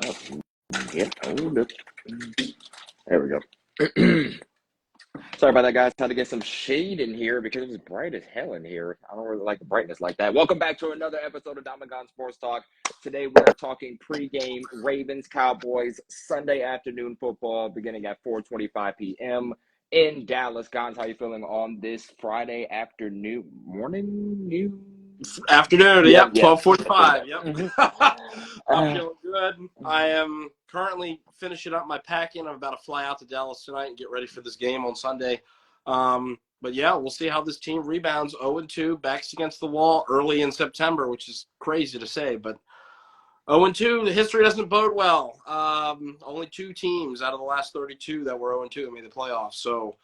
Oh, get hold up. There we go. Sorry about that, guys. Had to get some shade in here because it's bright as hell in here. I don't really like the brightness like that. Welcome back to another episode of Gonz Sports Talk. Today we are talking pregame Ravens Cowboys Sunday afternoon football beginning at 4:25 p.m. in Dallas. Gonz, how you feeling on this Friday afternoon? Afternoon, yep. 12:45, yep. I'm Uh, feeling good. I am currently finishing up my packing. I'm about to fly out to Dallas tonight and get ready for this game on Sunday. But yeah, we'll see how this team rebounds. 0-2, backs against the wall early in September, which is crazy to say, but 0-2, the history doesn't bode well. Only two teams out of the last 32 that were 0-2 made the playoffs, so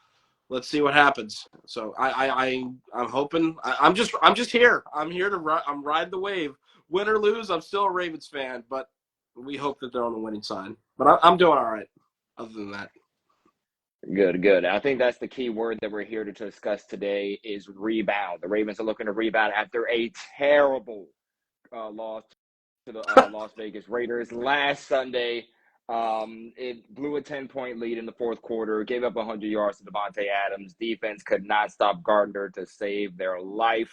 let's see what happens. So I'm hoping. I'm just here. I'm here to ride the wave. Win or lose, I'm still a Ravens fan, but we hope that they're on the winning side. But I'm doing all right. Other than that, Good. I think that's the key word that we're here to discuss today is rebound. The Ravens are looking to rebound after a terrible loss to the Las Vegas Raiders last Sunday. It blew a 10-point lead in the fourth quarter, gave up 100 yards to Devontae Adams. Defense could not stop Gardner to save their life.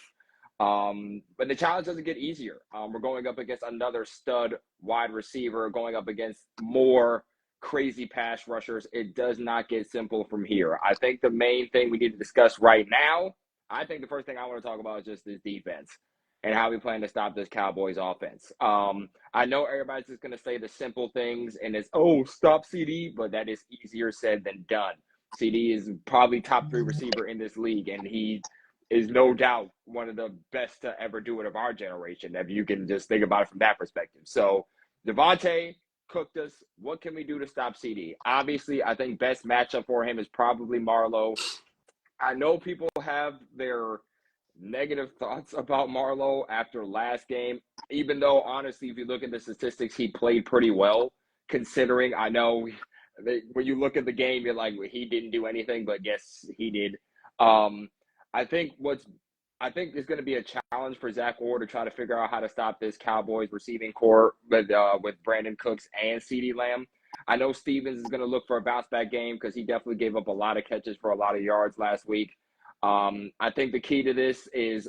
But the challenge doesn't get easier. We're going up against another stud wide receiver, going up against more crazy pass rushers. It does not get simple from here. I think the main thing we need to discuss right now, I think the first thing I want to talk about is just this defense and how we plan to stop this Cowboys offense. I know everybody's just going to say the simple things and it's, stop CD, but that is easier said than done. CD is probably top 3 receiver in this league, and he is no doubt one of the best to ever do it of our generation, if you can just think about it from that perspective. So Devontae cooked us. What can we do to stop CD? Obviously, I think best matchup for him is probably Marlowe. I know people have their negative thoughts about Marlowe after last game, even though, honestly, if you look at the statistics, he played pretty well, considering I know when you look at the game, you're like, well, he didn't do anything, but yes, he did. I think it's going to be a challenge for Zach Orr to try to figure out how to stop this Cowboys receiving core with Brandon Cooks and CeeDee Lamb. I know Stevens is going to look for a bounce back game because he definitely gave up a lot of catches for a lot of yards last week. I think the key to this is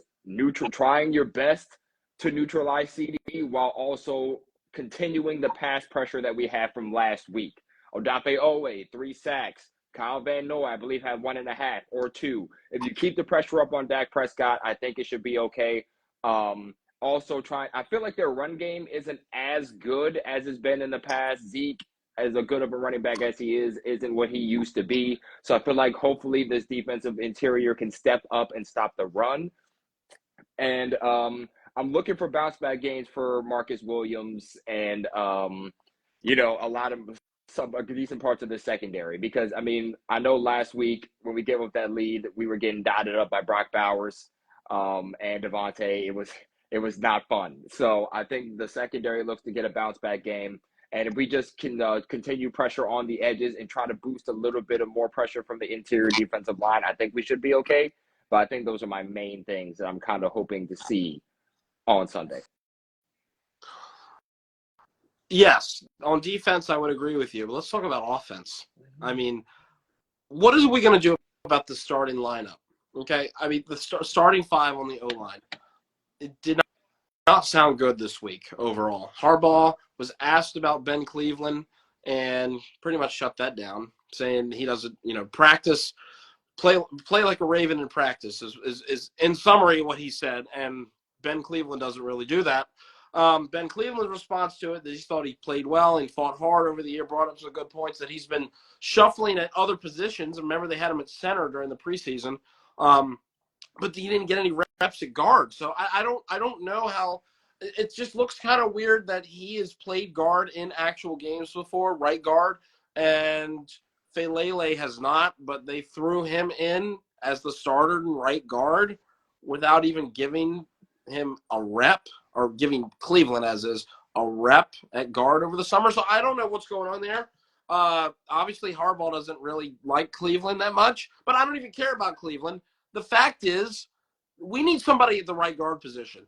trying your best to neutralize CD while also continuing the pass pressure that we had from last week. Odafe Owe, 3 sacks. Kyle Van Noy, I believe, had 1.5 or 2. If you keep the pressure up on Dak Prescott, I think it should be okay. Also, I feel like their run game isn't as good as it's been in the past. Zeke, as a good of a running back as he isn't what he used to be. So I feel like hopefully this defensive interior can step up and stop the run. And I'm looking for bounce back games for Marcus Williams and, a lot of some decent parts of the secondary. Because, I mean, I know last week when we gave up that lead, we were getting dotted up by Brock Bowers and Devontae. It was not fun. So I think the secondary looks to get a bounce back game. And if we just can continue pressure on the edges and try to boost a little bit of more pressure from the interior defensive line, I think we should be okay. But I think those are my main things that I'm kind of hoping to see on Sunday. yes, on defense, I would agree with you. But let's talk about offense. I mean, what are we going to do about the starting lineup? Okay, I mean, the starting 5 on the O-line. It did not sound good this week overall. Harbaugh was asked about Ben Cleveland and pretty much shut that down, saying he doesn't, practice, play like a Raven in practice is in summary what he said, and Ben Cleveland doesn't really do that. Ben Cleveland's response to it, that he thought he played well and fought hard over the year, brought up some good points, that he's been shuffling at other positions. Remember, they had him at center during the preseason, but he didn't get any reps at guard. So I don't know how. It just looks kind of weird that he has played guard in actual games before, right guard, and Felele has not, but they threw him in as the starter and right guard without even giving him a rep, or giving Cleveland as is a rep at guard over the summer. So I don't know what's going on there. Obviously, Harbaugh doesn't really like Cleveland that much, but I don't even care about Cleveland. The fact is, we need somebody at the right guard position.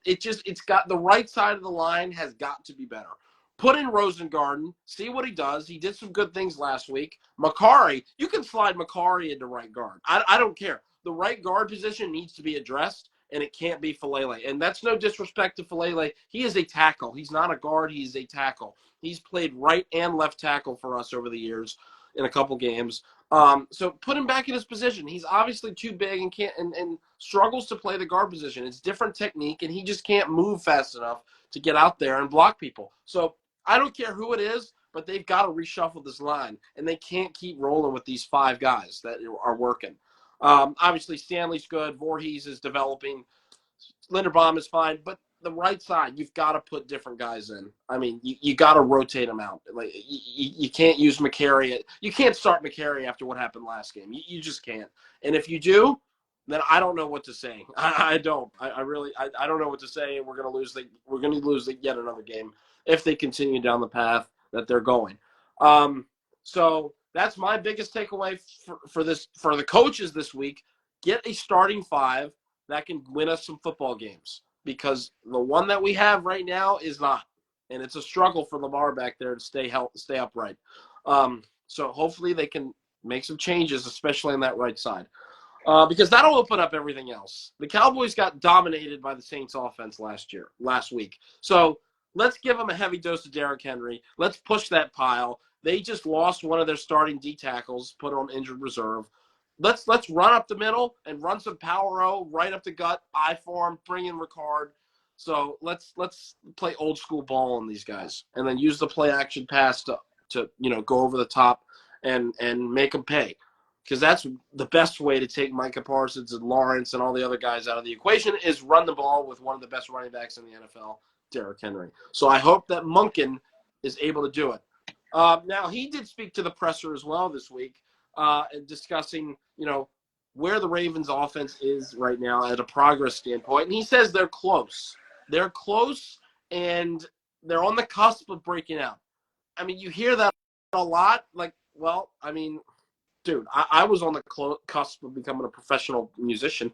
It's got the right side of the line has got to be better. Put in Rosengarten, see what he does. He did some good things last week. Makari, you can slide Makari into right guard. I don't care. The right guard position needs to be addressed, and it can't be Falele. And that's no disrespect to Falele. He is a tackle. He's not a guard. He's a tackle. He's played right and left tackle for us over the years in a couple games. So put him back in his position. He's obviously too big and can't and struggles to play the guard position. It's different technique, and he just can't move fast enough to get out there and block people. So I don't care who it is, but they've got to reshuffle this line, and they can't keep rolling with these 5 guys that are working. Obviously, Stanley's good. Voorhees is developing. Linderbaum is fine, but the right side, you've got to put different guys in. I mean, you got to rotate them out. Like you can't use McCary. You can't start McCary after what happened last game. You just can't. And if you do, then I don't know what to say. I don't. I really don't know what to say. We're going to lose. We're going to lose yet another game if they continue down the path that they're going. So that's my biggest takeaway for the coaches this week. Get a starting 5 that can win us some football games, because the one that we have right now is not, and it's a struggle for Lamar back there to stay upright. So hopefully they can make some changes, especially on that right side, because that'll open up everything else. The Cowboys got dominated by the Saints offense last week. So let's give them a heavy dose of Derrick Henry. Let's push that pile. They just lost one of their starting D tackles, put on injured reserve. Let's run up the middle and run some power O right up the gut, I form, bring in Ricard. So let's play old school ball on these guys, and then use the play action pass to go over the top and make them pay, because that's the best way to take Micah Parsons and Lawrence and all the other guys out of the equation, is run the ball with one of the best running backs in the NFL, Derrick Henry. So I hope that Monken is able to do it. Now he did speak to the presser as well this week. Discussing, where the Ravens offense is right now at a progress standpoint. And he says they're close. They're close, and they're on the cusp of breaking out. I mean, you hear that a lot. Like, well, I mean, dude, I was on the cusp of becoming a professional musician,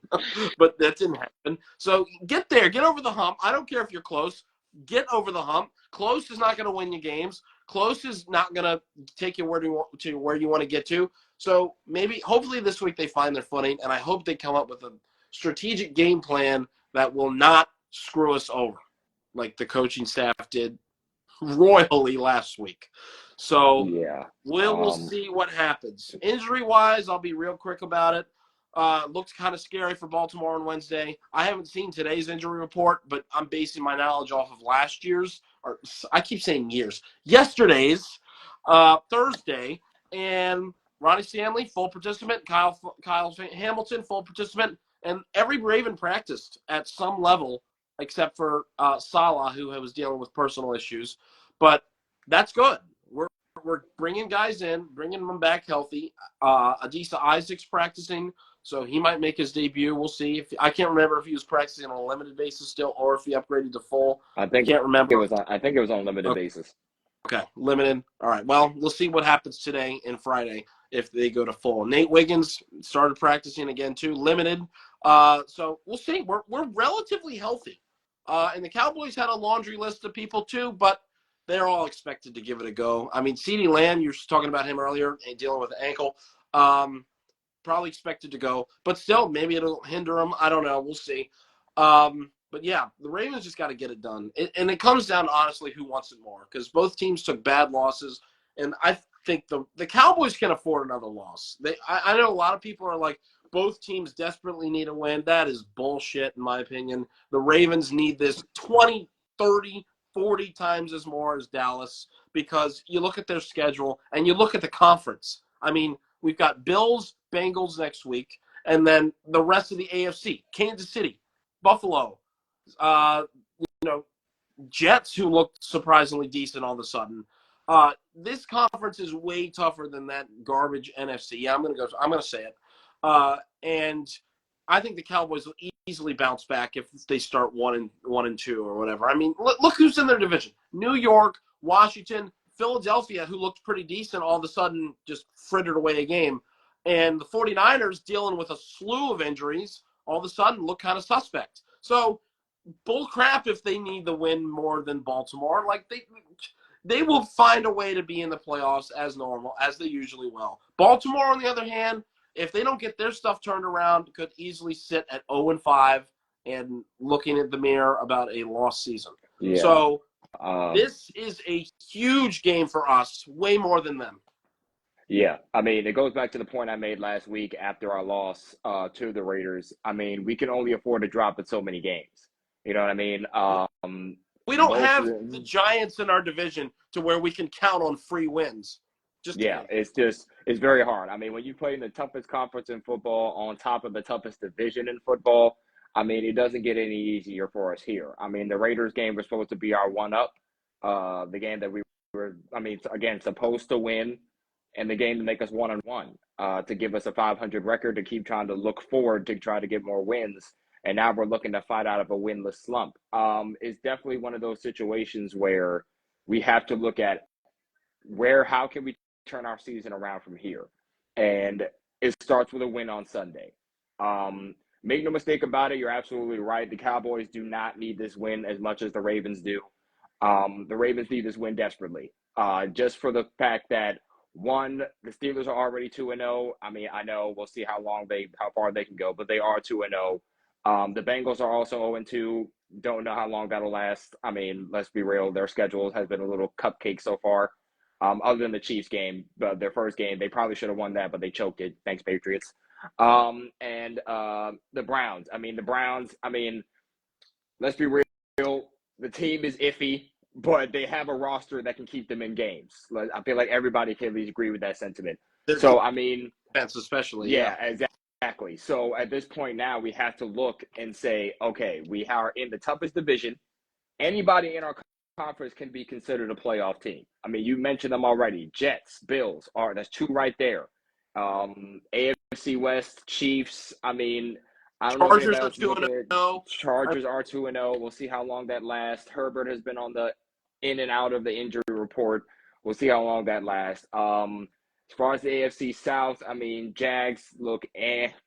but that didn't happen. So get there. Get over the hump. I don't care if you're close. Get over the hump. Close is not going to win you games. Close is not going to take you where you want to get to. So hopefully this week they find their footing, and I hope they come up with a strategic game plan that will not screw us over like the coaching staff did royally last week. So yeah, we'll see what happens. Injury-wise, I'll be real quick about it. Looks kind of scary for Baltimore on Wednesday. I haven't seen today's injury report, but I'm basing my knowledge off of last year's, or I keep saying yesterday's, Thursday, and Ronnie Stanley, full participant, Kyle Hamilton, full participant, and every Raven practiced at some level except for Salah, who was dealing with personal issues. But that's good. We're bringing guys in, bringing them back healthy. Adisa Isaac's practicing, so he might make his debut. We'll see. I can't remember if he was practicing on a limited basis still, or if he upgraded to full. I can't remember. I think it was on a limited basis. Okay, limited. All right. Well, we'll see what happens today and Friday if they go to full. Nate Wiggins started practicing again too, limited. So we'll see. We're relatively healthy, and the Cowboys had a laundry list of people too, but they're all expected to give it a go. I mean, CeeDee Lamb, you were talking about him earlier, dealing with an ankle. Probably expected to go. But still, maybe it'll hinder him. I don't know. We'll see. But, yeah, the Ravens just got to get it done. And it comes down to, honestly, who wants it more, because both teams took bad losses. And I think the Cowboys can afford another loss. I know a lot of people are like, both teams desperately need a win. That is bullshit, in my opinion. The Ravens need this 20, 30, 40 times as more as Dallas, because you look at their schedule and you look at the conference. I mean, we've got Bills, Bengals next week, and then the rest of the AFC, Kansas City, Buffalo, Jets, who looked surprisingly decent all of a sudden. This conference is way tougher than that garbage NFC. Yeah, I'm gonna say it. And I think the Cowboys will easily bounce back if they start 1-2 or whatever. I mean, look who's in their division: New York, Washington, Philadelphia, who looked pretty decent, all of a sudden just frittered away a game, and the 49ers dealing with a slew of injuries. all of a sudden look kind of suspect. So bull crap if they need the win more than Baltimore. Like they will find a way to be in the playoffs as normal, as they usually will. Baltimore, on the other hand, if they don't get their stuff turned around, could easily sit at 0-5 and looking at the mirror about a lost season. Yeah. So this is a huge game for us, way more than them. Yeah, I mean, it goes back to the point I made last week after our loss to the Raiders. I mean, we can only afford to drop in so many games. You know what I mean? We don't have the Giants in our division to where we can count on free wins. It's very hard. I mean, when you play in the toughest conference in football on top of the toughest division in football, I mean, it doesn't get any easier for us here. I mean, the Raiders game was supposed to be our one-up, the game that we were, again, supposed to win, and the game to make us 1-1, to give us a 500 record, to keep trying to look forward to try to get more wins. And now we're looking to fight out of a winless slump. It's definitely one of those situations where we have to look at how can we turn our season around from here? And it starts with a win on Sunday. Make no mistake about it, you're absolutely right. The Cowboys do not need this win as much as the Ravens do. The Ravens need this win desperately, just for the fact that, one, the Steelers are already 2-0. I mean, I know we'll see how far they can go, but they are 2-0. The Bengals are also 0-2. Don't know how long that'll last. I mean, let's be real. Their schedule has been a little cupcake so far. Other than the Chiefs game, their first game, they probably should have won that, but they choked it. Thanks, Patriots. And the Browns. Let's be real. The team is iffy, but they have a roster that can keep them in games. I feel like everybody can at least agree with that sentiment. That's especially. Yeah, exactly. So at this point now, we have to look and say, okay, we are in the toughest division. Anybody in our conference can be considered a playoff team. I mean, you mentioned them already. Jets, Bills, that's two right there. AFC West, Chiefs. I mean, I don't Chargers know are 2-0. Chargers are 2-0. We'll see how long that lasts. Herbert has been on the in and out of the injury report. We'll see how long that lasts. As far as the AFC South, I mean, Jags look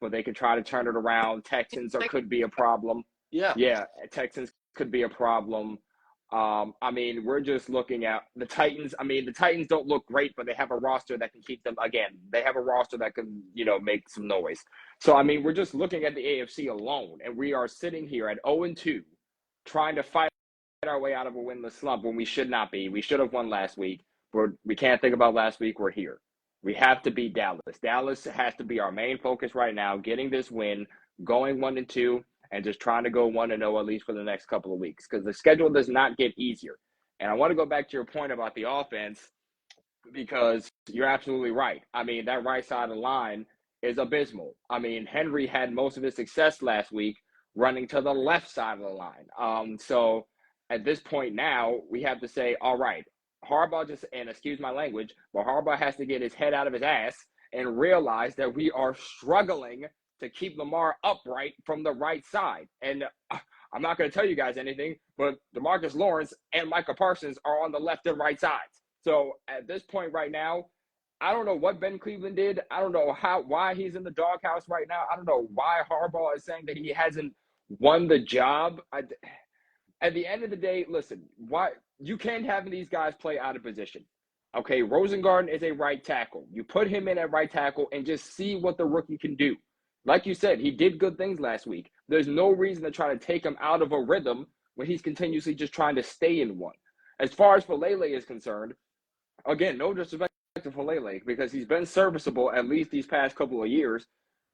but they could try to turn it around. Texans could be a problem. Yeah, Texans could be a problem. I mean, we're just looking at the Titans. I mean, the Titans don't look great, but they have a roster that can keep them, again, they have a roster that can, make some noise. So, I mean, we're just looking at the AFC alone, and we are sitting here at 0-2, trying to fight our way out of a winless slump when we should not be. We should have won last week. We can't think about last week. We're here. We have to beat Dallas. Dallas has to be our main focus right now, getting this win, going 1-2. And just trying to go 1-0 at least for the next couple of weeks, because the schedule does not get easier. And I want to go back to your point about the offense, because you're absolutely right. I mean, that right side of the line is abysmal. I mean, Henry had most of his success last week running to the left side of the line. So at this point now, we have to say, all right, Harbaugh and excuse my language, but Harbaugh has to get his head out of his ass and realize that we are struggling to keep Lamar upright from the right side. And I'm not going to tell you guys anything, but DeMarcus Lawrence and Micah Parsons are on the left and right sides. So at this point right now, I don't know what Ben Cleveland did. I don't know why he's in the doghouse right now. I don't know why Harbaugh is saying that he hasn't won the job. At the end of the day, listen, why you can't have these guys play out of position. Okay, Rosengarten is a right tackle. You put him in at right tackle and just see what the rookie can do. Like you said, he did good things last week. There's no reason to try to take him out of a rhythm when he's continuously just trying to stay in one. As far as Falele is concerned, again, no disrespect to Falele, because he's been serviceable at least these past couple of years,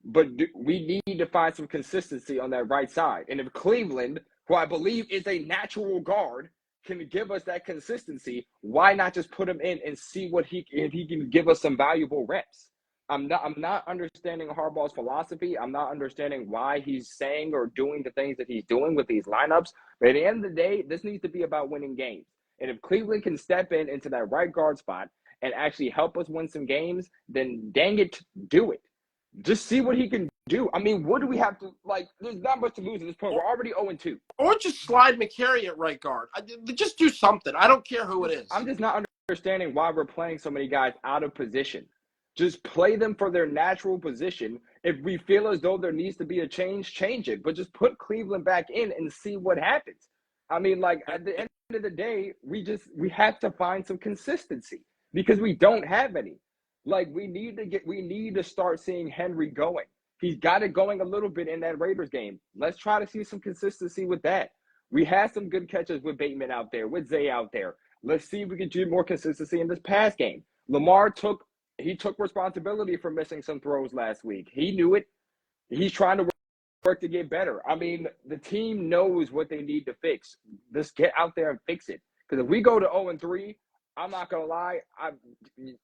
but we need to find some consistency on that right side. And if Cleveland, who I believe is a natural guard, can give us that consistency, why not just put him in and see if he can give us some valuable reps? I'm not understanding Harbaugh's philosophy. I'm not understanding why he's saying or doing the things that he's doing with these lineups. But at the end of the day, this needs to be about winning games. And if Cleveland can step into that right guard spot and actually help us win some games, then dang it, do it. Just see what he can do. I mean, what do we have to, there's not much to lose at this point. We're already 0-2. Or just slide McCary at right guard. Just do something. I don't care who it is. I'm just not understanding why we're playing so many guys out of position. Just play them for their natural position. If we feel as though there needs to be a change it. But just put Cleveland back in and see what happens. I mean, like at the end of the day, we have to find some consistency because we don't have any. Like we need to start seeing Henry going. He's got it going a little bit in that Raiders game. Let's try to see some consistency with that. We had some good catches with Bateman out there, with Zay out there. Let's see if we can do more consistency in this pass game. Lamar took responsibility for missing some throws last week. He knew it. He's trying to work to get better. I mean, the team knows what they need to fix. Just get out there and fix it. Because if we go to 0-3, I'm not going to lie,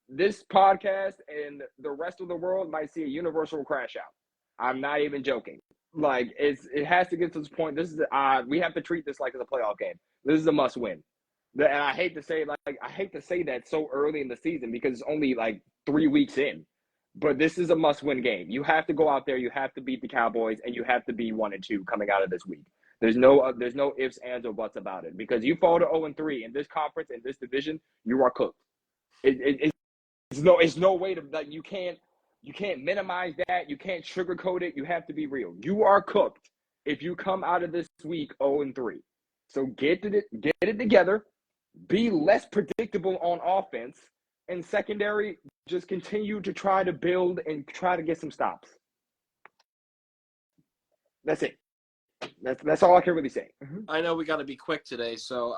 this podcast and the rest of the world might see a universal crash out. I'm not even joking. Like, it has to get to this point. We have to treat this like it's a playoff game. This is a must win. And I hate to say that so early in the season because it's only like 3 weeks in. But this is a must-win game. You have to go out there. You have to beat the Cowboys, and you have to be 1-2 coming out of this week. There's no ifs, ands, or buts about it. Because you fall to 0-3 in this conference, in this division, you are cooked. It's no way to like you can't minimize that. You can't sugarcoat it. You have to be real. You are cooked if you come out of this week 0-3. So get it together. Be less predictable on offense. And secondary, just continue to try to build and try to get some stops. That's it. That's all I can really say. I know we got to be quick today, so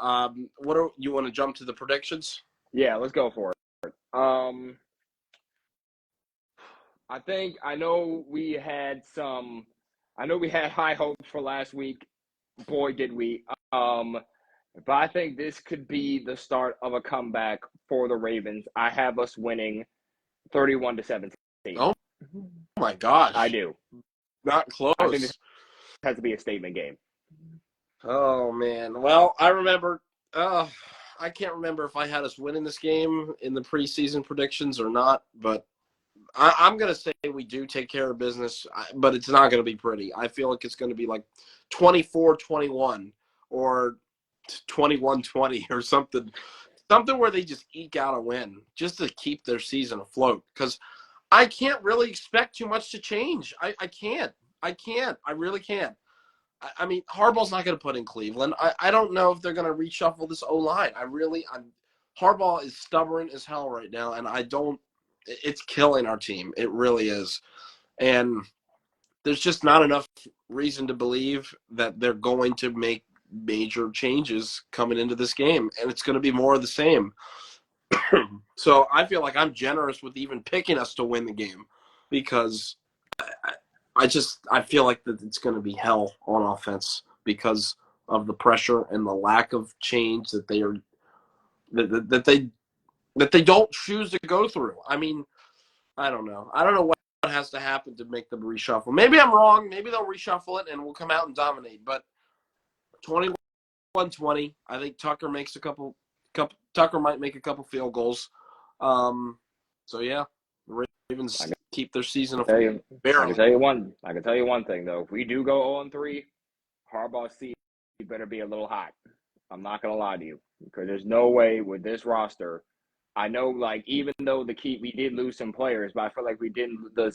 you want to jump to the predictions? Yeah, let's go for it. I know we had high hopes for last week. Boy, did we. But I think this could be the start of a comeback for the Ravens. I have us winning 31-17. Oh my gosh. I do. Not close. I think this has to be a statement game. Oh, man. Well, I remember I can't remember if I had us winning this game in the preseason predictions or not, but I'm going to say we do take care of business, but it's not going to be pretty. I feel like it's going to be like 24-21 or 21-20 or something where they just eke out a win just to keep their season afloat, because I can't really expect too much to change. I can't. I really can't. I mean, Harbaugh's not going to put in Cleveland. I don't know if they're going to reshuffle this O-line. Harbaugh is stubborn as hell right now, and it's killing our team. It really is. And there's just not enough reason to believe that they're going to make major changes coming into this game, and it's going to be more of the same. So I feel like I'm generous with even picking us to win the game, because I feel like that it's going to be hell on offense because of the pressure and the lack of change that they don't choose to go through. I mean, I don't know what has to happen to make them reshuffle. Maybe I'm wrong. Maybe they'll reshuffle it and we'll come out and dominate. But 21-20, I think Tucker makes Tucker might make a couple field goals. So yeah, the Ravens keep their season afloat. I can tell you one thing though. If we do go 0-3, Harbaugh's seat better be a little hot. I'm not gonna lie to you, because there's no way with this roster. I know, like, even though we did lose some players, but I feel like we didn't. The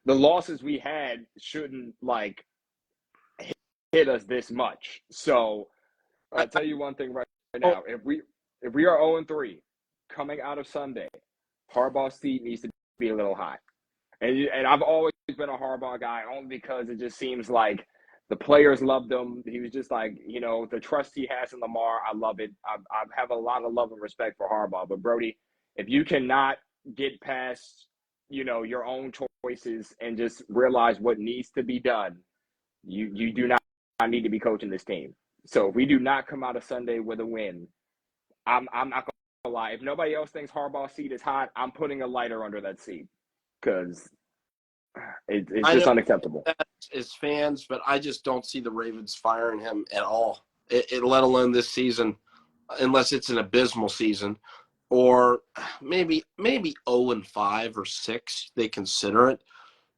losses we had shouldn't like hit us this much. So I'll tell you one thing right now: if we are 0-3 coming out of Sunday, Harbaugh's seat needs to be a little hot. And I've always been a Harbaugh guy, only because it just seems like the players loved him. He was just like, the trust he has in Lamar. I love it. I have a lot of love and respect for Harbaugh. But Brody, if you cannot get past, your own choices and just realize what needs to be done, you do not need to be coaching this team. So if we do not come out of Sunday with a win, I'm not gonna lie. If nobody else thinks Harbaugh's seat is hot, I'm putting a lighter under that seat, because it's just unacceptable. As fans, but I just don't see the Ravens firing him at all. Let alone this season, unless it's an abysmal season, or maybe 0-5 or 6. They consider it,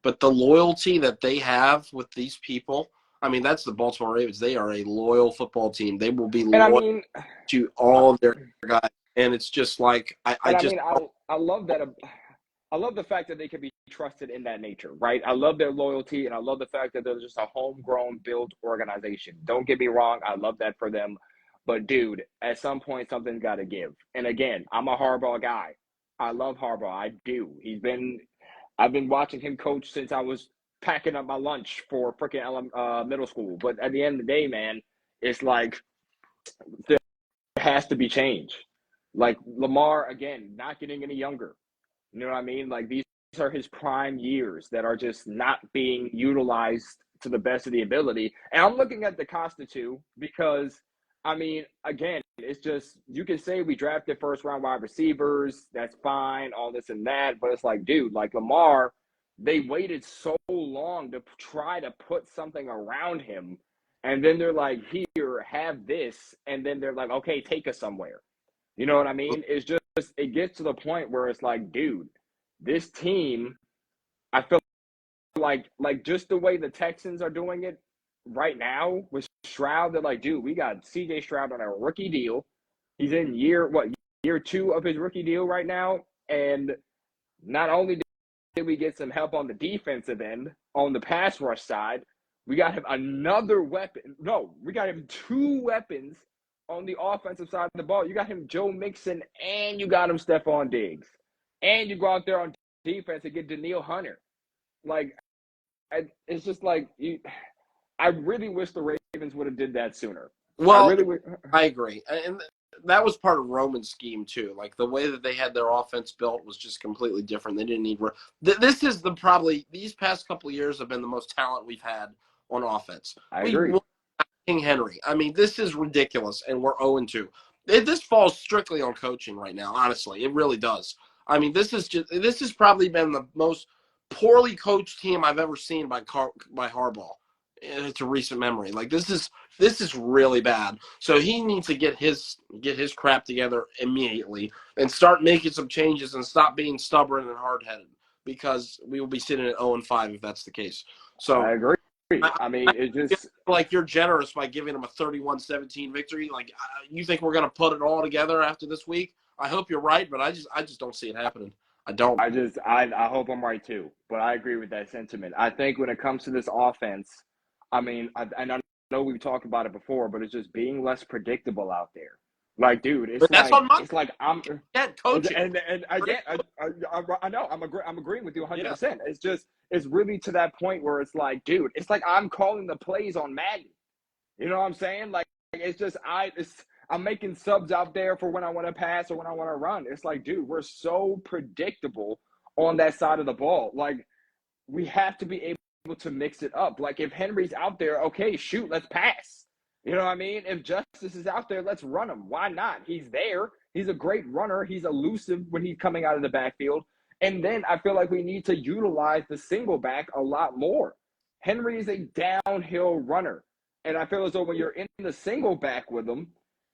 but the loyalty that they have with these people. I mean, that's the Baltimore Ravens. They are a loyal football team. They will be loyal to all of their guys. And it's just like I love that. I love the fact that they can be trusted in that nature, right? I love their loyalty, and I love the fact that they're just a homegrown, built organization. Don't get me wrong, I love that for them. But dude, at some point, something's got to give. And again, I'm a Harbaugh guy. I love Harbaugh. I do. I've been watching him coach since I was packing up my lunch for freaking middle school. But at the end of the day, man, it's like there has to be change. Like Lamar, again, not getting any younger. You know what I mean? Like these are his prime years that are just not being utilized to the best of the ability. And I'm looking at the Costa too because, I mean, again, it's just you can say we drafted first round wide receivers, that's fine, all this and that, but it's like, dude, like Lamar, they waited so long to try to put something around him, and then they're like, here, have this, and then they're like, okay, take us somewhere. You know what I mean? It's just it gets to the point where it's like, dude, this team, I feel like just the way the Texans are doing it right now with Stroud, they're like, dude, we got CJ Stroud on a rookie deal. He's in year 2 of his rookie deal right now. And not only did we get some help on the defensive end, on the pass rush side, we got him another weapon. No, we got him 2 weapons on the offensive side of the ball. You got him Joe Mixon and you got him Stephon Diggs. And you go out there on defense and get Danielle Hunter. Like, it's just like I really wish the Ravens would have did that sooner. Well, I agree. And that was part of Roman's scheme too. Like the way that they had their offense built was just completely different. They didn't need this is probably these past couple of years have been the most talent we've had on offense. I agree. King Henry. I mean, this is ridiculous, and we're 0-2. This falls strictly on coaching right now, honestly. It really does. I mean, this has probably been the most poorly coached team I've ever seen by Harbaugh. It's a recent memory. Like this is really bad. So he needs to get his crap together immediately and start making some changes and stop being stubborn and hard-headed because we will be sitting at 0-5 if that's the case. So I agree. I mean, it just like you're generous by giving them a 31-17 victory. Like you think we're going to put it all together after this week? I hope you're right, but I just don't see it happening. I don't. I hope I'm right too, but I agree with that sentiment. I think when it comes to this offense, I mean, I know we've talked about it before, but it's just being less predictable out there. Like, dude, it's like I'm coaching, and again, I know I'm agreeing with you 100%. Yeah. It's really to that point where it's like, dude, it's like I'm calling the plays on Madden. You know what I'm saying? Like, I'm making subs out there for when I want to pass or when I want to run. It's like, dude, we're so predictable on that side of the ball. Like, we have to be able to mix it up. Like, if Henry's out there, okay, shoot, let's pass. You know what I mean? If Justice is out there, let's run him. Why not? He's there. He's a great runner. He's elusive when he's coming out of the backfield. And then I feel like we need to utilize the single back a lot more. Henry is a downhill runner. And I feel as though when you're in the single back with him,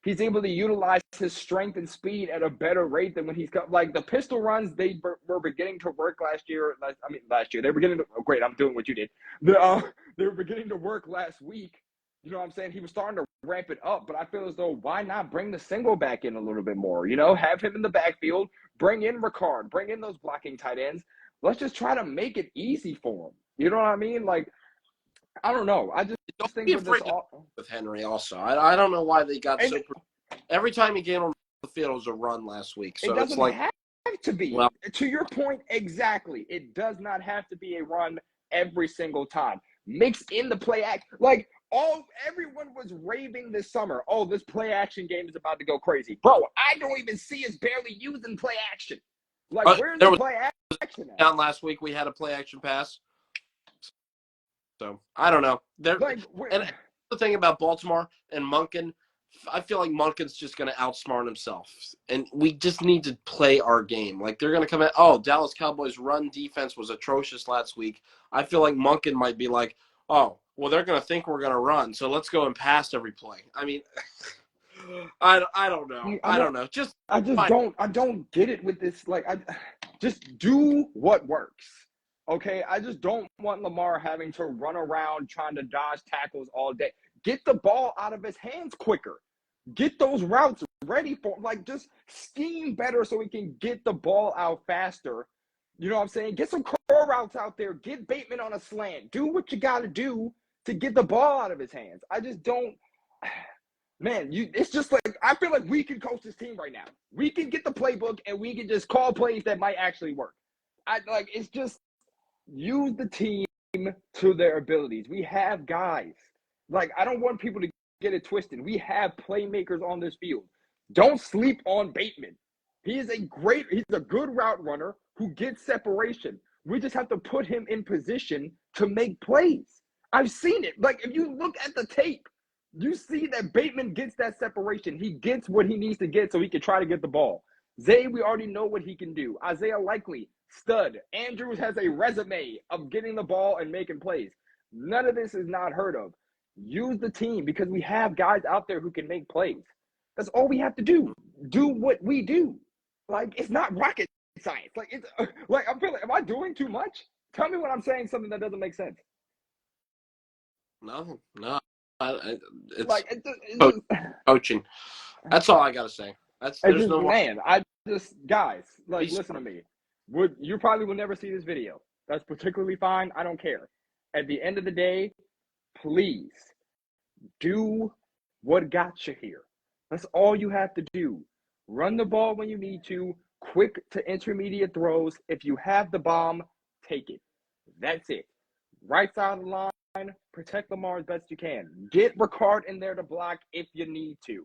he's able to utilize his strength and speed at a better rate than when he's got, like the pistol runs. They were beginning to work last year. They were beginning to. Oh, great, I'm doing what you did. They were beginning to work last week. You know what I'm saying? He was starting to ramp it up, but I feel as though why not bring the single back in a little bit more? You know, have him in the backfield, bring in Ricard, bring in those blocking tight ends. Let's just try to make it easy for him. You know what I mean? Like, I don't know. I just don't think with Henry also. I don't know why they got so. Every time he came on the field, it was a run last week. So it doesn't it's like have to be. Well, to your point, exactly. It does not have to be a run every single time. Mix in the play act. Like, everyone was raving this summer. Oh, this play action game is about to go crazy. Bro, I don't even see us barely using play action. Like, where's the play action at? Down last week, we had a play action pass. So, I don't know. And the thing about Baltimore and Monken, I feel like Monken's just going to outsmart himself. And we just need to play our game. Like, they're going to come in. Oh, Dallas Cowboys' run defense was atrocious last week. I feel like Monken might be like, oh, well, they're going to think we're going to run, so let's go and pass every play. I mean, I don't know. I don't know. I don't get it with this. Like, just do what works. Okay, I just don't want Lamar having to run around trying to dodge tackles all day. Get the ball out of his hands quicker. Get those routes ready for, like, just scheme better so he can get the ball out faster. You know what I'm saying? Get some curl routes out there. Get Bateman on a slant. Do what you got to do to get the ball out of his hands. I just don't. Man, it's just like I feel like we can coach this team right now. We can get the playbook and we can just call plays that might actually work. It's just use the team to their abilities. We have guys. Like, I don't want people to get it twisted. We have playmakers on this field. Don't sleep on Bateman. He's a good route runner who gets separation. We just have to put him in position to make plays. I've seen it. Like, if you look at the tape, you see that Bateman gets that separation. He gets what he needs to get so he can try to get the ball. Zay, we already know what he can do. Isaiah Likely, stud. Andrews has a resume of getting the ball and making plays. None of this is not heard of. Use the team because we have guys out there who can make plays. That's all we have to do. Do what we do. Like, it's not rocket science. Like, it's like I'm feeling. Am I doing too much? Tell me when I'm saying something that doesn't make sense. No. It's like it's coaching. That's all I gotta say. There's no more. Man, guys, like, listen to me. You probably will never see this video. That's particularly fine. I don't care. At the end of the day, please do what got you here. That's all you have to do. Run the ball when you need to. Quick to intermediate throws. If you have the bomb, take it. That's it. Right side of the line, protect Lamar as best you can. Get Ricard in there to block if you need to.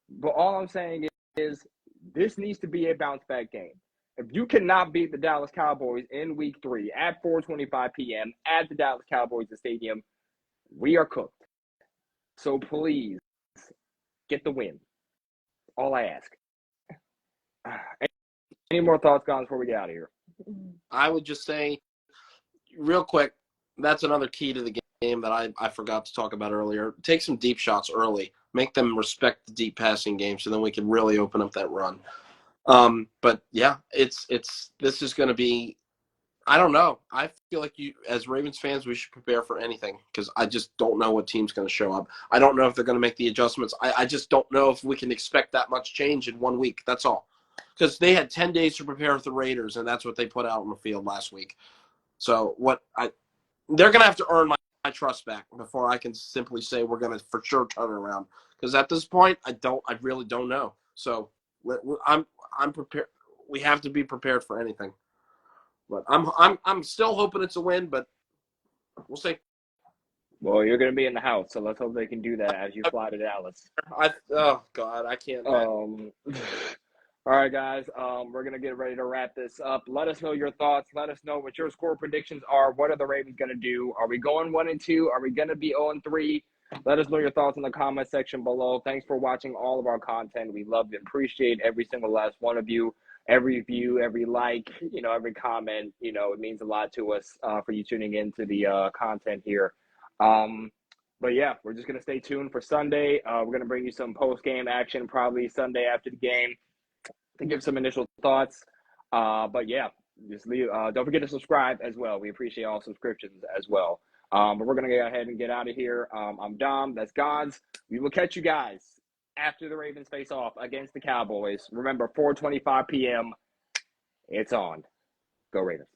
But all I'm saying is this needs to be a bounce back game. If you cannot beat the Dallas Cowboys in week 3 at 4:25 p.m. at the Dallas Cowboys Stadium, we are cooked. So please get the win. All I ask. Any more thoughts, Gonz, before we get out of here? I would just say, real quick, that's another key to the game that I forgot to talk about earlier. Take some deep shots early. Make them respect the deep passing game so then we can really open up that run. But, yeah, this is going to be – I don't know. I feel like as Ravens fans, we should prepare for anything because I just don't know what team's going to show up. I don't know if they're going to make the adjustments. I just don't know if we can expect that much change in 1 week. That's all. Because they had 10 days to prepare with the Raiders, and that's what they put out on the field last week. So they're going to have to earn my trust back before I can simply say we're going to for sure turn it around. Because at this point, I really don't know. So I'm prepared. We have to be prepared for anything. But I'm still hoping it's a win, but we'll see. Well, you're going to be in the house, so let's hope they can do that as you fly to Dallas. Oh God, I can't. All right, guys, we're going to get ready to wrap this up. Let us know your thoughts. Let us know what your score predictions are. What are the Ravens going to do? Are we going 1-2? Are we going to be 0-3? Let us know your thoughts in the comment section below. Thanks for watching all of our content. We love and appreciate every single last one of you. Every view, every like, every comment, it means a lot to us for you tuning into the content here. But yeah, we're just going to stay tuned for Sunday. We're going to bring you some post-game action probably Sunday after the game to give some initial thoughts. But yeah, just leave. Don't forget to subscribe as well. We appreciate all subscriptions as well. But we're going to go ahead and get out of here. I'm Dom. That's Gonz. We will catch you guys after the Ravens face off against the Cowboys. Remember, 4:25 p.m. It's on. Go Ravens.